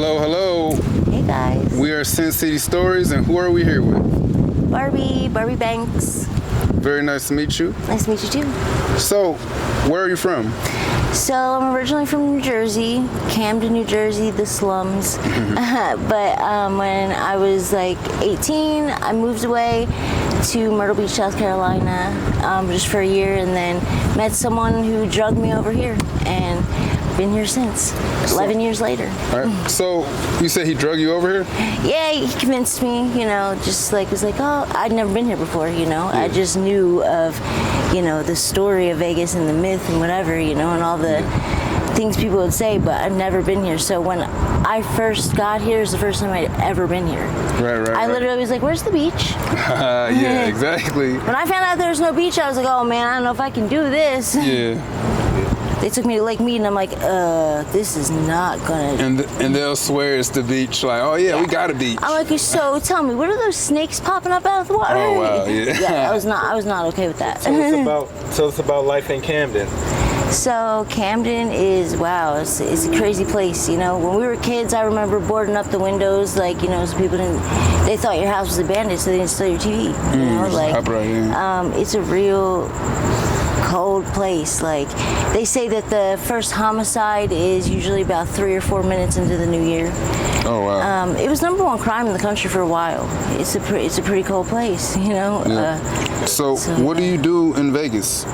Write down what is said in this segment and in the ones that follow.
Hello, hello. Hey guys. We are Sin City Stories, and who are we here with? Barbie Banks. Very nice to meet you. Nice to meet you too. So, where are you from? So I'm originally from New Jersey, Camden, New Jersey, the slums. But when I was like 18, I moved away to Myrtle Beach, South Carolina, just for a year, and then met someone who drugged me over here, and been here since, 11 years later. All right. So, you said he drug you over here? Yeah, he convinced me, just like, was like, oh, I'd never been here before, Yeah. I just knew of, the story of Vegas and the myth and whatever, and all the things people would say, but I've never been here. So when I first got here, it was the first time I'd ever been here. Right. I literally was like, where's the beach? Yeah, exactly. When I found out there was no beach, I was like, oh man, I don't know if I can do this. Yeah. They took me to Lake Mead, and I'm like, this is not gonna. And they'll swear it's the beach, like, oh yeah, we got a beach. I'm like, so tell me, what are those snakes popping up out of the water? Oh wow, yeah. Yeah, I was not okay with that. Tell us about life in Camden. So Camden is, wow, it's a crazy place. When we were kids, I remember boarding up the windows, like, so people they thought your house was abandoned, so they didn't steal your TV. It's a real cold place. Like, they say that the first homicide is usually about 3 or 4 minutes into the new year. Oh wow. It was #1 crime in the country for a while. It's a pretty cold place, Yeah. So what do you do in Vegas?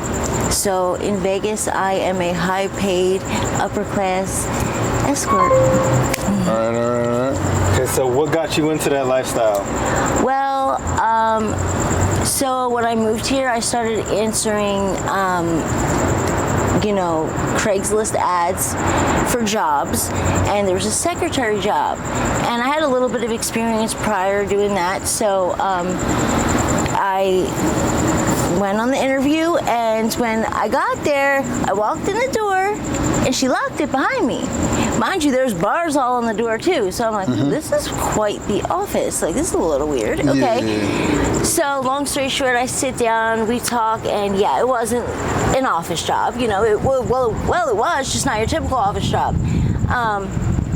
So in Vegas, I am a high-paid, upper-class escort. All right. Okay, so what got you into that lifestyle? Well, so when I moved here, I started answering, Craigslist ads for jobs, and there was a secretary job, and I had a little bit of experience prior doing that, so I went on the interview, and when I got there, I walked in the door, and she locked it behind me. Mind you, there's bars all on the door too, so I'm like, this is quite the office. Like, this is a little weird. Okay. Yeah. So long story short, I sit down, we talk, and yeah, it wasn't an office job. It was just not your typical office job.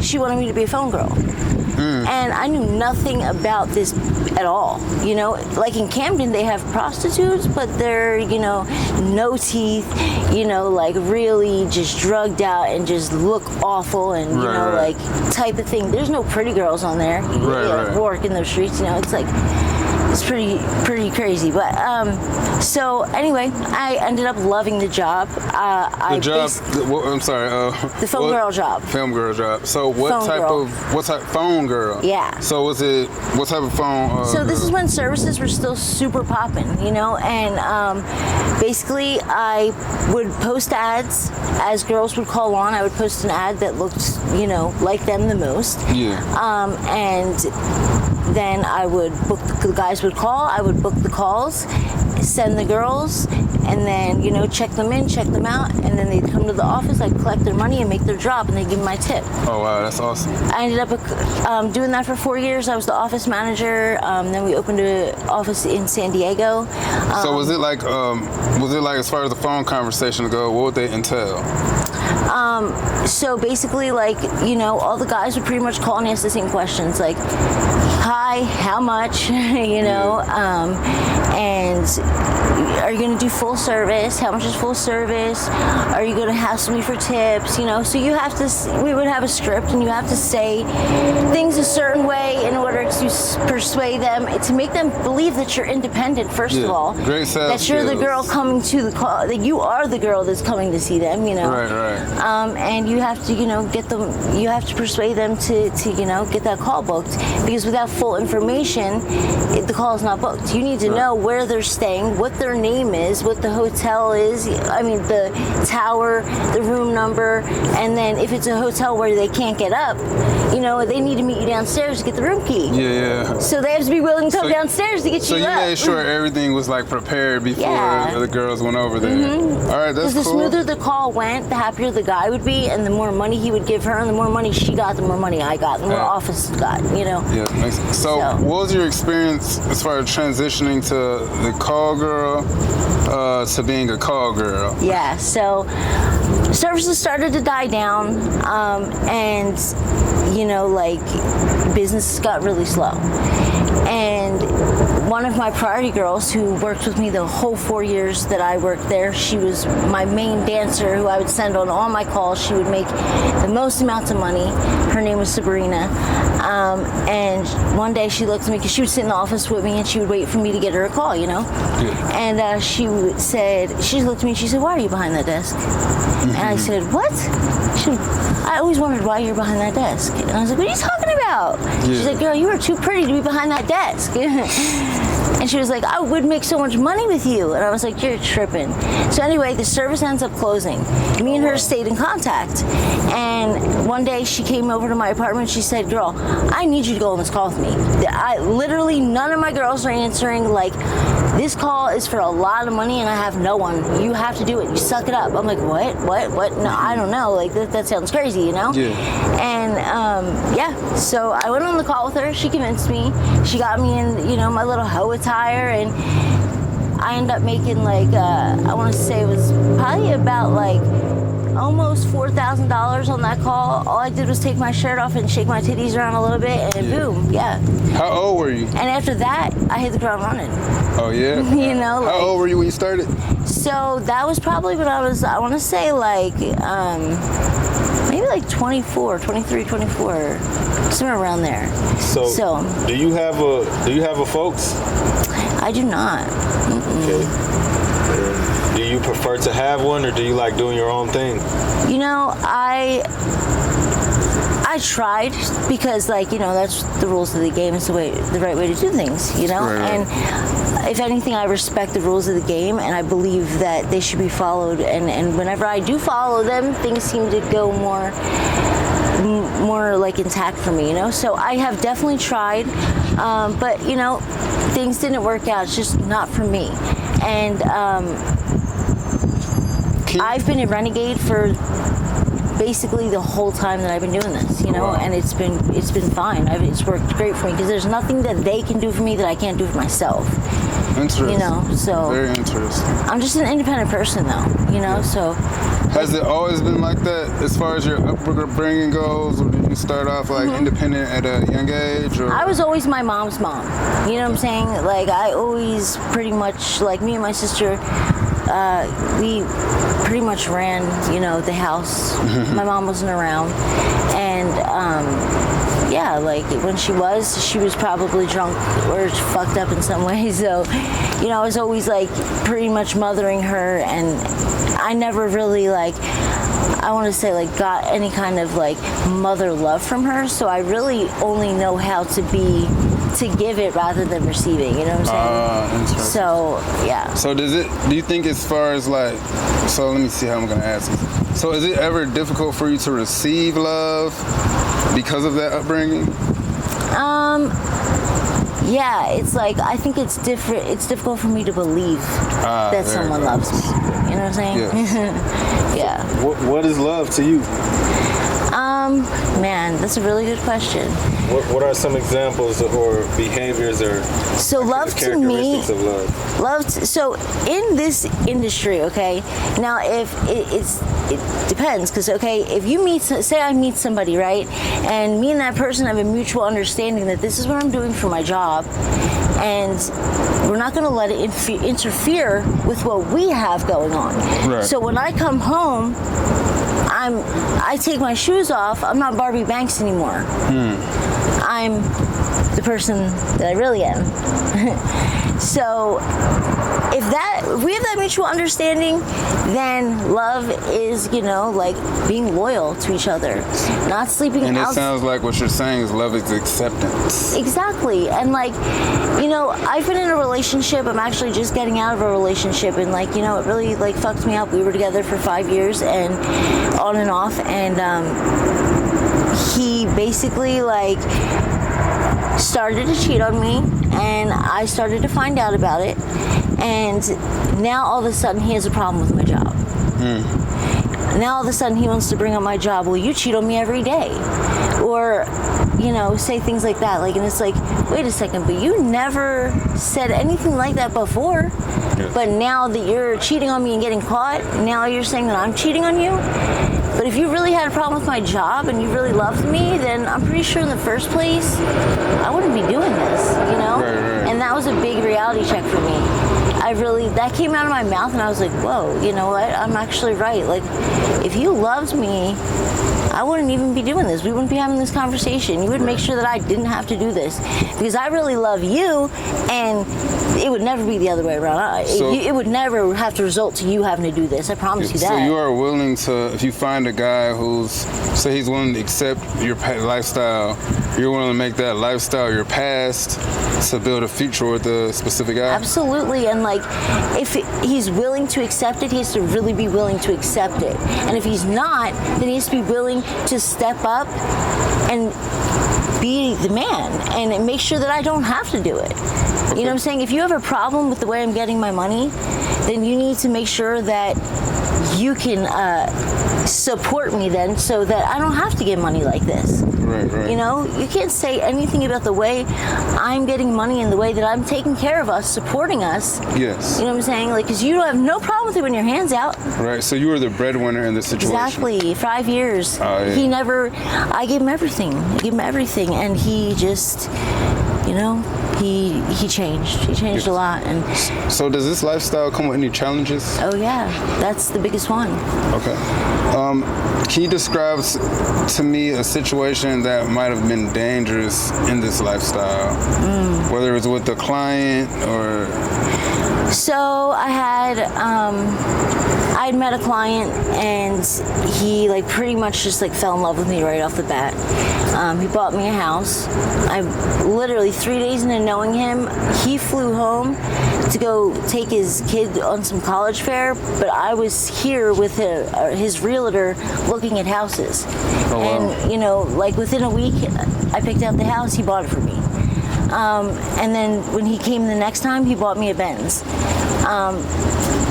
She wanted me to be a phone girl. And I knew nothing about this at all. Like in Camden, they have prostitutes, but they're, no teeth, like really just drugged out and just look awful and, like type of thing. There's no pretty girls on there. Right. Work in those streets, it's like, it's pretty crazy. But so anyway, I ended up loving the job. I'm sorry. The phone girl job. Film girl job. So what type phone girl? Yeah. So what type of phone? So this girl? is when services were still super popping, and basically I would post ads as girls would call on. I would post an ad that looked, like them the most. Yeah. And then I would book, the guys would call, I would book the calls, send the girls, and then, check them in, check them out, and then they'd come to the office, I'd collect their money and make their drop, and they'd give me my tip. Oh, wow, that's awesome. I ended up doing that for 4 years. I was the office manager, then we opened an office in San Diego. So was it like as far as the phone conversation go, what would they entail? So basically, like, all the guys would pretty much call and ask the same questions, like, hi, how much, and are you going to do full service? How much is full service? Are you going to hassle me for tips? So we would have a script, and you have to say things a certain way in order to persuade them, to make them believe that you're independent, first of all. Great sales that you're the girl coming to the call, that you are the girl that's coming to see them, Right. And you have to, you have to persuade them to get that call booked, because without full information, the call is not booked. You need to know where they're staying, what their name is, what the hotel is, the tower, the room number, and then if it's a hotel where they can't get up, they need to meet you downstairs to get the room key. Yeah. So they have to be willing to come downstairs to get you up. So you made sure everything was like prepared before the girls went over there. All right, that's cool. Because the smoother the call went, the happier the guy would be, and the more money he would give her, and the more money she got, the more money I got, the more office got, Yeah, makes sense. So what was your experience as far as transitioning to the call girl to being a call girl? Yeah, so services started to die down, and like business got really slow. And one of my priority girls who worked with me the whole 4 years that I worked there, she was my main dancer who I would send on all my calls. She would make the most amounts of money. Her name was Sabrina. And one day she looked at me, because she would sit in the office with me and she would wait for me to get her a call, Yeah. And she looked at me and she said, "Why are you behind that desk?" And I said, "What?" I always wondered why you're behind that desk. And I was like, "What are you talking about?" Yeah. She's like, "Girl, you are too pretty to be behind that desk." And she was like, "I would make so much money with you." And I was like, "You're tripping." So anyway, the service ends up closing. Me and her stayed in contact. And one day she came over to my apartment. She said, "Girl, I need you to go on this call with me." Literally none of my girls are answering. Like, this call is for a lot of money and I have no one. You have to do it. You suck it up. I'm like, what? No, I don't know. Like, that sounds crazy, Yeah. And so I went on the call with her. She convinced me. She got me in, my little hoe attire, and I ended up making like, I want to say it was probably about like almost $4,000 on that call. All I did was take my shirt off and shake my titties around a little bit, and boom, How old were you? And after that, I hit the ground running. Oh, yeah? Like, how old were you when you started? So that was probably when I want to say like, maybe like 24, 23, 24, somewhere around there. So do you have a folks? I do not. Okay. Do you prefer to have one, or do you like doing your own thing? I tried, because that's the rules of the game. It's the right way to do things, Right. And if anything, I respect the rules of the game, and I believe that they should be followed. And whenever I do follow them, things seem to go more like intact for me, So I have definitely tried, but things didn't work out. It's just not for me. And I've been a renegade for basically the whole time that I've been doing this, Wow. and it's been fine. It's worked great for me, because there's nothing that they can do for me that I can't do for myself. Interesting. So Very interesting. I'm just an independent person, though, So has it always been like that as far as your upbringing goes, or did you start off like independent at a young age? Or? I was always my mom's mom. You know what I'm saying? Like, I always pretty much, like, me and my sister, we pretty much ran, the house. My mom wasn't around. And, like, when she was probably drunk or fucked up in some way. So, I was always, like, pretty much mothering her, and I never really, like, I want to say, like, got any kind of, like, mother love from her. So I really only know how to give it rather than receiving, you know what I'm saying? Interesting. So, yeah. So do you think as far as like, so let me see how I'm going to ask this. So is it ever difficult for you to receive love because of that upbringing? Yeah, it's like, I think it's different. It's difficult for me to believe that someone loves me. You know what I'm saying? Yes. Yeah. What is love to you? Man, that's a really good question. What are some examples or behaviors or love to me, characteristics of love? So in this industry, okay, now if it depends, because if you say I meet somebody, right, and me and that person have a mutual understanding that this is what I'm doing for my job, and we're not going to let it interfere with what we have going on. Right. So when I come home, I take my shoes off. I'm not Barbie Banks anymore. I'm the person that I really am. So if we have that mutual understanding, then love is, like being loyal to each other, not sleeping And it out. sounds like what you're saying is love is acceptance. Exactly. And like, I've been in a relationship. I'm actually just getting out of a relationship, and like, it really like fucked me up. We were together for 5 years and on and off, and he basically like started to cheat on me, and I started to find out about it, and now all of a sudden he has a problem with my job. Now all of a sudden he wants to bring up my job. Well, you cheat on me every day. Or, you know, say things like that. Like, and it's like, wait a second, but you never said anything like that before. Yeah. But now that you're cheating on me and getting caught, now you're saying that I'm cheating on you? But if you really had a problem with my job and you really loved me, then I'm pretty sure in the first place, I wouldn't be doing this, you know? Right. And that was a big reality check for me. That came out of my mouth and I was like, whoa, you know what? I'm actually right. Like, if you loved me, I wouldn't even be doing this. We wouldn't be having this conversation. You would make sure that I didn't have to do this because I really love you, and it would never be the other way around. It would never have to result to you having to do this. I promise you that. So you are willing to, if you find a guy who's, say he's willing to accept your lifestyle, you're willing to make that lifestyle your past to build a future with a specific guy? Absolutely. And like, if he's willing to accept it, he has to really be willing to accept it. And if he's not, then he has to be willing to step up and be the man and make sure that I don't have to do it. You know what I'm saying? If you have a problem with the way I'm getting my money, then you need to make sure that you can support me then so that I don't have to get money like this. Right. You know, you can't say anything about the way I'm getting money and the way that I'm taking care of us, supporting us. Yes. You know what I'm saying? Like, because you have no problem with it when your hand's out. Right, so you were the breadwinner in this situation. Exactly. 5 years. Oh, yeah. He never, I gave him everything. And he just, you know, he changed. He changed a lot. And so does this lifestyle come with any challenges? oh yeah, that's the biggest one. Okay. Can you describe to me a situation that might have been dangerous in this lifestyle? Whether it was with the client or... So I had met a client and he like pretty much just like fell in love with me right off the bat. He bought me a house. I literally 3 days into knowing him, he flew home to go take his kid on some college fair, but I was here with his realtor looking at houses. Oh, wow. And you know, like within a week, I picked out the house, he bought it for me. And then when he came the next time, he bought me a Benz.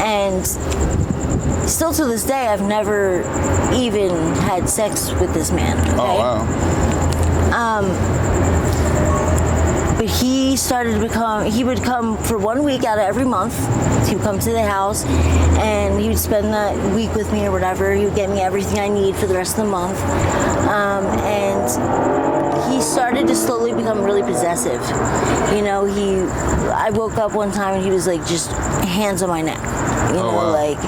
And still to this day, I've never even had sex with this man. Okay? Oh, wow. But he started to become, he would come for 1 week out of every month. He would come to the house and he would spend that week with me or whatever. He would get me everything I need for the rest of the month. And he started to slowly become really possessive. You know, I woke up one time and he was like just hands on my neck. You know, wow. like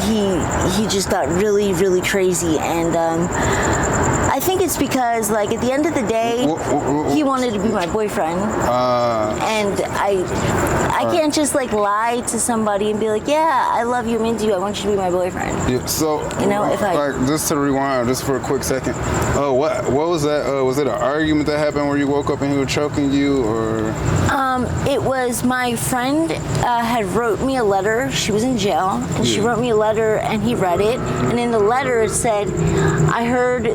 he just got really, really crazy. And I think it's because, like, at the end of the day, he wanted to be my boyfriend, and I can't just like lie to somebody and be like, yeah, I love you, I'm into you, I want you to be my boyfriend. Yeah, so you know, if like just to rewind just for a quick second, what was that? Was it an argument that happened where you woke up and he was choking you, or? It was my friend had wrote me a letter. She was in jail, and she wrote me a letter, and he read it, and in the letter it said, I heard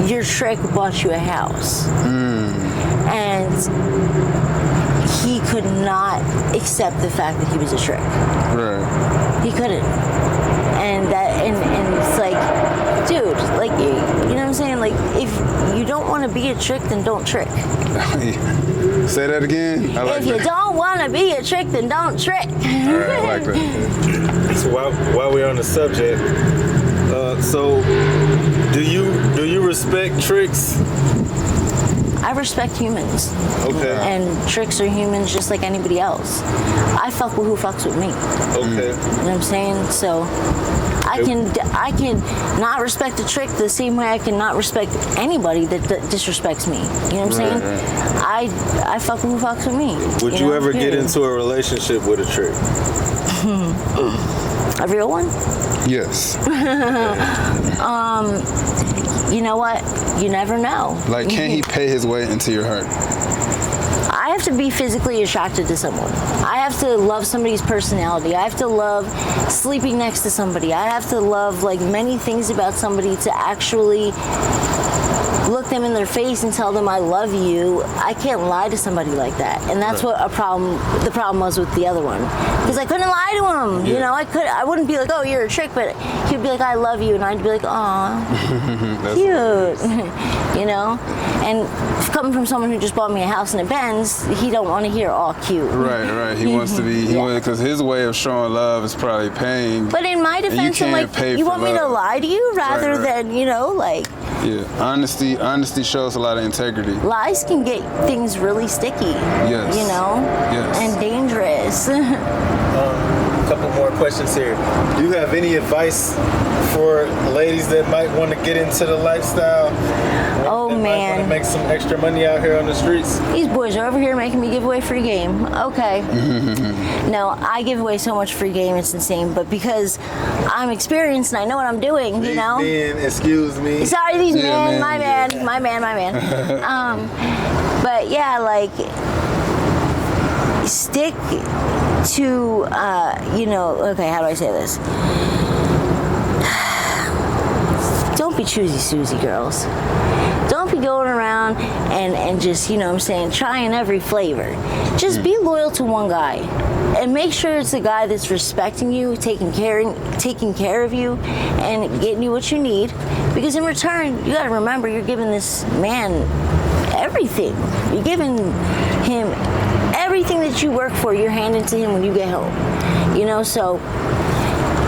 your trick bought you a house. And he could not accept the fact that he was a trick. Right. He couldn't. And it's like, dude, like, you know what I'm saying? Like, if you don't want to be a trick, then don't trick. Say that again. I like if you don't want to be a trick, then don't trick. All right, I like that. So while we're on the subject, so do you respect tricks? I respect humans. Okay. And tricks are humans just like anybody else. I fuck with who fucks with me. Okay. You know what I'm saying? So I can not respect a trick the same way I can not respect anybody that disrespects me. You know what I'm saying? Right. I fuck with who fucks with me. Would you ever get into a relationship with a trick? A real one? Yes. You know what? You never know. Like, can he pay his way into your heart? I have to be physically attracted to someone. I have to love somebody's personality. I have to love sleeping next to somebody. I have to love like many things about somebody to actually look them in their face and tell them I love you. I can't lie to somebody like that, and that's what the problem was with the other one, because I couldn't lie to him. Yeah. You know, I wouldn't be like, oh, you're a trick, but he'd be like, I love you, and I'd be like, aw, cute. You know, and coming from someone who just bought me a house in a Benz, he don't want to hear all cute. Right. He wants to be, because his way of showing love is probably paying. But in my defense, I'm like, you want me to lie to you rather than, you know, like. Yeah, honesty shows a lot of integrity. Lies can get things really sticky. Yes. You know? Yes. And dangerous. A couple more questions here. Do you have any advice for ladies that might want to get into the lifestyle? Oh, that man. might want to make some extra money out here on the streets? These boys are over here making me give away free game. Okay. No, I give away so much free game, it's insane. But because I'm experienced and I know what I'm doing, you know? Men, excuse me. Sorry, these men. My yeah. man. But yeah, like, stick to, you know, okay, how do I say this? Don't be choosy Susie, girls. Don't be going around and just, you know what I'm saying, trying every flavor. Just be loyal to one guy. And make sure it's a guy that's respecting you, taking care of you, and getting you what you need. Because in return, you gotta remember, you're giving this man everything. You're giving him everything that you work for, you're handing to him when you get home. You know, so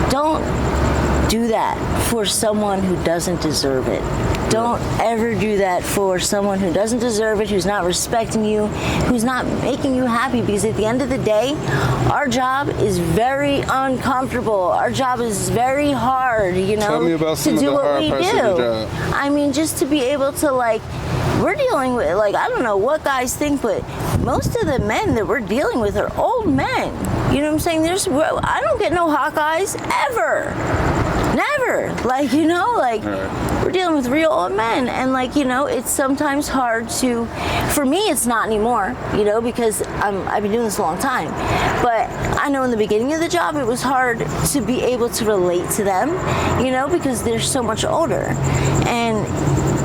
don't do that for someone who doesn't deserve it. Don't ever do that for someone who doesn't deserve it, who's not respecting you, who's not making you happy, because at the end of the day, our job is very uncomfortable. Our job is very hard, you know, Tell me about some to of do the what hard we parts do. of the job. I mean, just to be able to, like, we're dealing with, like, I don't know what guys think, but most of the men that we're dealing with are old men. You know what I'm saying? I don't get no hot guys ever. Never. Like, you know, like, we're dealing with real old men. And, like, you know, it's sometimes hard to, for me, it's not anymore, you know, because I've been doing this a long time. But I know in the beginning of the job, it was hard to be able to relate to them, you know, because they're so much older. And,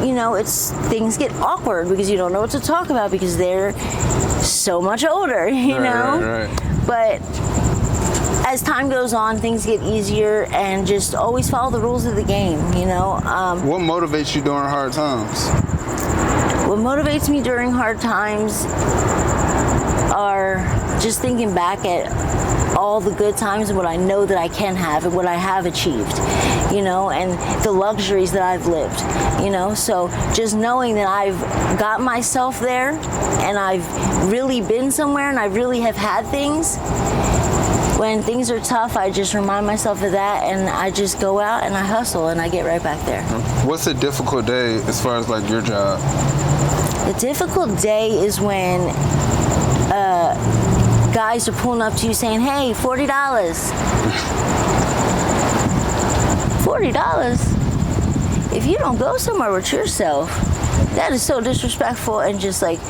you know, things get awkward because you don't know what to talk about because they're so much older, you know? Right. But as time goes on, things get easier, and just always follow the rules of the game, you know? What motivates you during hard times? What motivates me during hard times are just thinking back at all the good times and what I know that I can have and what I have achieved, you know, and the luxuries that I've lived, you know. So just knowing that I've got myself there and I've really been somewhere and I really have had things. When things are tough, I just remind myself of that, and I just go out and I hustle and I get right back there. What's a difficult day as far as like your job? The difficult day is when guys are pulling up to you saying, hey, $40. $40? If you don't go somewhere with yourself, that is so disrespectful, and just like,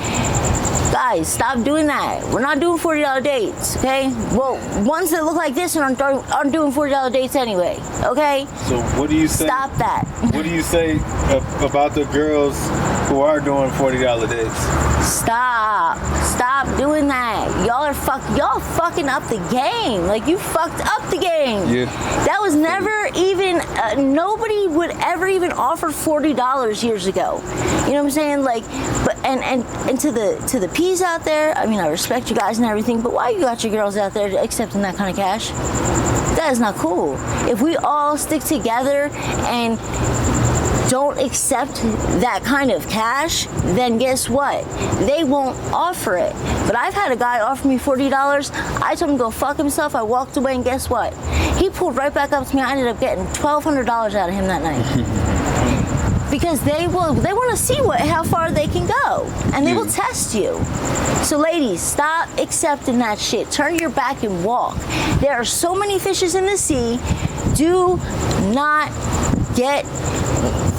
guys, stop doing that. We're not doing $40 dates, okay? Well, ones that look like this aren't doing $40 dates anyway, okay? So what do you say? Stop that. What do you say about the girls who are doing $40 dates? Stop doing that. Y'all fucking up the game. Like, you fucked up the game. Yeah. That was never even, nobody would ever even offer $40 years ago. You know what I'm saying? Like, but and to the P's out there, I mean, I respect you guys and everything, but why you got your girls out there accepting that kind of cash? That is not cool. If we all stick together and don't accept that kind of cash, then guess what? They won't offer it. But I've had a guy offer me $40. I told him to go fuck himself. I walked away, and guess what? He pulled right back up to me. I ended up getting $1,200 out of him that night. Because they want to see how far they can go, and they will test you. So ladies, stop accepting that shit. Turn your back and walk. There are so many fishes in the sea. Do not get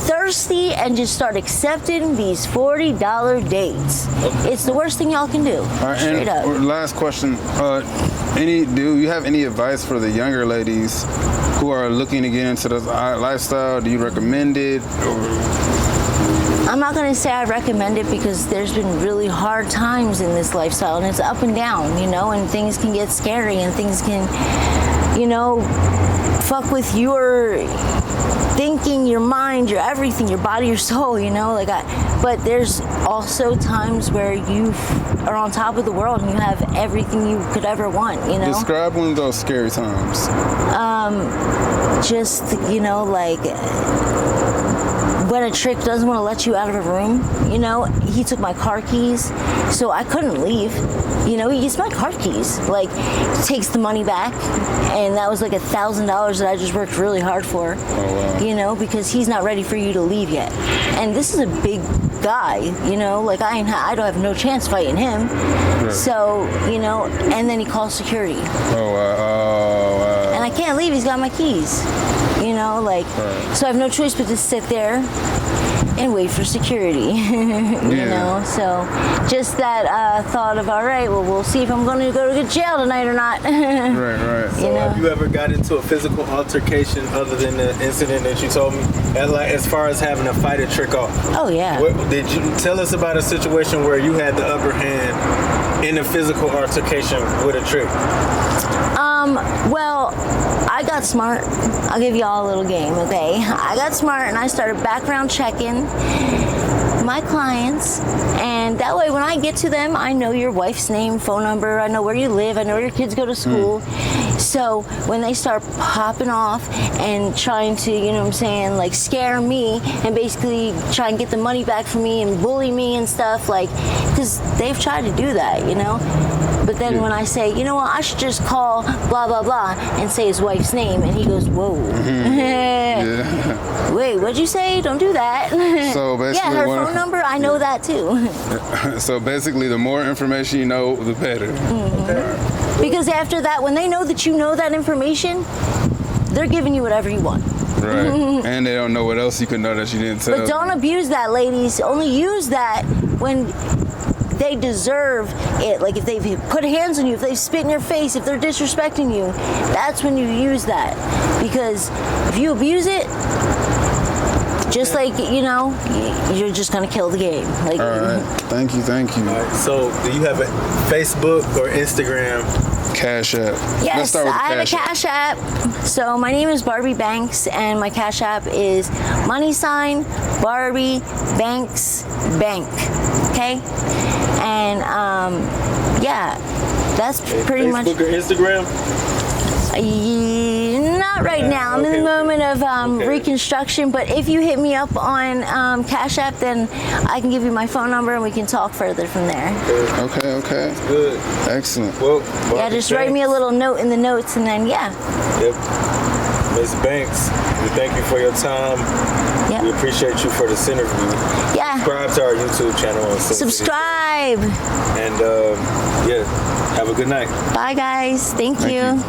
thirsty and just start accepting these $40 dates. It's the worst thing y'all can do. All right, Straight up. Last question. Do you have any advice for the younger ladies who are looking to get into the lifestyle? Do you recommend it? I'm not going to say I recommend it because there's been really hard times in this lifestyle, and it's up and down, you know, and things can get scary, and things can, you know, fuck with your thinking, your mind, your everything, your body, your soul, you know, but there's also times where you are on top of the world and you have everything you could ever want, you know. Describe one of those scary times. Just, you know, like when a trick doesn't want to let you out of a room, you know. He took my car keys, so I couldn't leave. You know, he gets my car keys, like, takes the money back, and that was like $1,000 that I just worked really hard for. Oh, wow. You know, because he's not ready for you to leave yet. And this is a big guy, you know, like I don't have no chance fighting him. Right. So, you know, and then he calls security. Oh, wow. Oh, wow. And I can't leave, he's got my keys. You know, like, right. So I have no choice but to sit there and wait for security. You know, so just that thought of, all right, well, we'll see if I'm going to go to jail tonight or not. Right. So have you ever got into a physical altercation other than the incident that you told me? And like, as far as having to fight a trick off? Oh, yeah. Did you tell us about a situation where you had the upper hand in a physical altercation with a trick? Well, I got smart. I'll give y'all a little game, okay? I got smart and I started background checking my clients, and that way when I get to them, I know your wife's name, phone number, I know where you live, I know where your kids go to school. So when they start popping off and trying to, you know what I'm saying, like scare me and basically try and get the money back from me and bully me and stuff, like, because they've tried to do that, you know? But then when I say, you know what, I should just call blah, blah, blah and say his wife's name, and he goes, whoa. Yeah. Wait, what'd you say? Don't do that. So basically, yeah, her phone number, I know that too. So basically, the more information you know, the better. Mm-hmm. Because after that, when they know that you know that information, they're giving you whatever you want. Right. And they don't know what else you could know that you didn't tell. But don't abuse that, ladies. Only use that when they deserve it. Like if they've put hands on you, if they've spit in your face, if they're disrespecting you, that's when you use that. Because if you abuse it, just like, you know, you're just gonna kill the game. Like, all right. Thank you. All right. So do you have a Facebook or Instagram? Cash App. Yes, Let's start with I have a Cash App. So my name is Barbie Banks, and my Cash App is $ Barbie Banks Bank. Okay, and yeah, that's pretty much. Facebook or Instagram? Not right now. I'm in the moment of reconstruction, but if you hit me up on Cash App, then I can give you my phone number and we can talk further from there. Okay. Good. Excellent. Well, yeah, just write me a little note in the notes, and then yeah. Yep. Ms. Banks, we thank you for your time. Yep. We appreciate you for this interview. Yeah. Subscribe to our YouTube channel on sincity. Subscribe. And yeah, have a good night. Bye, guys. Thank you.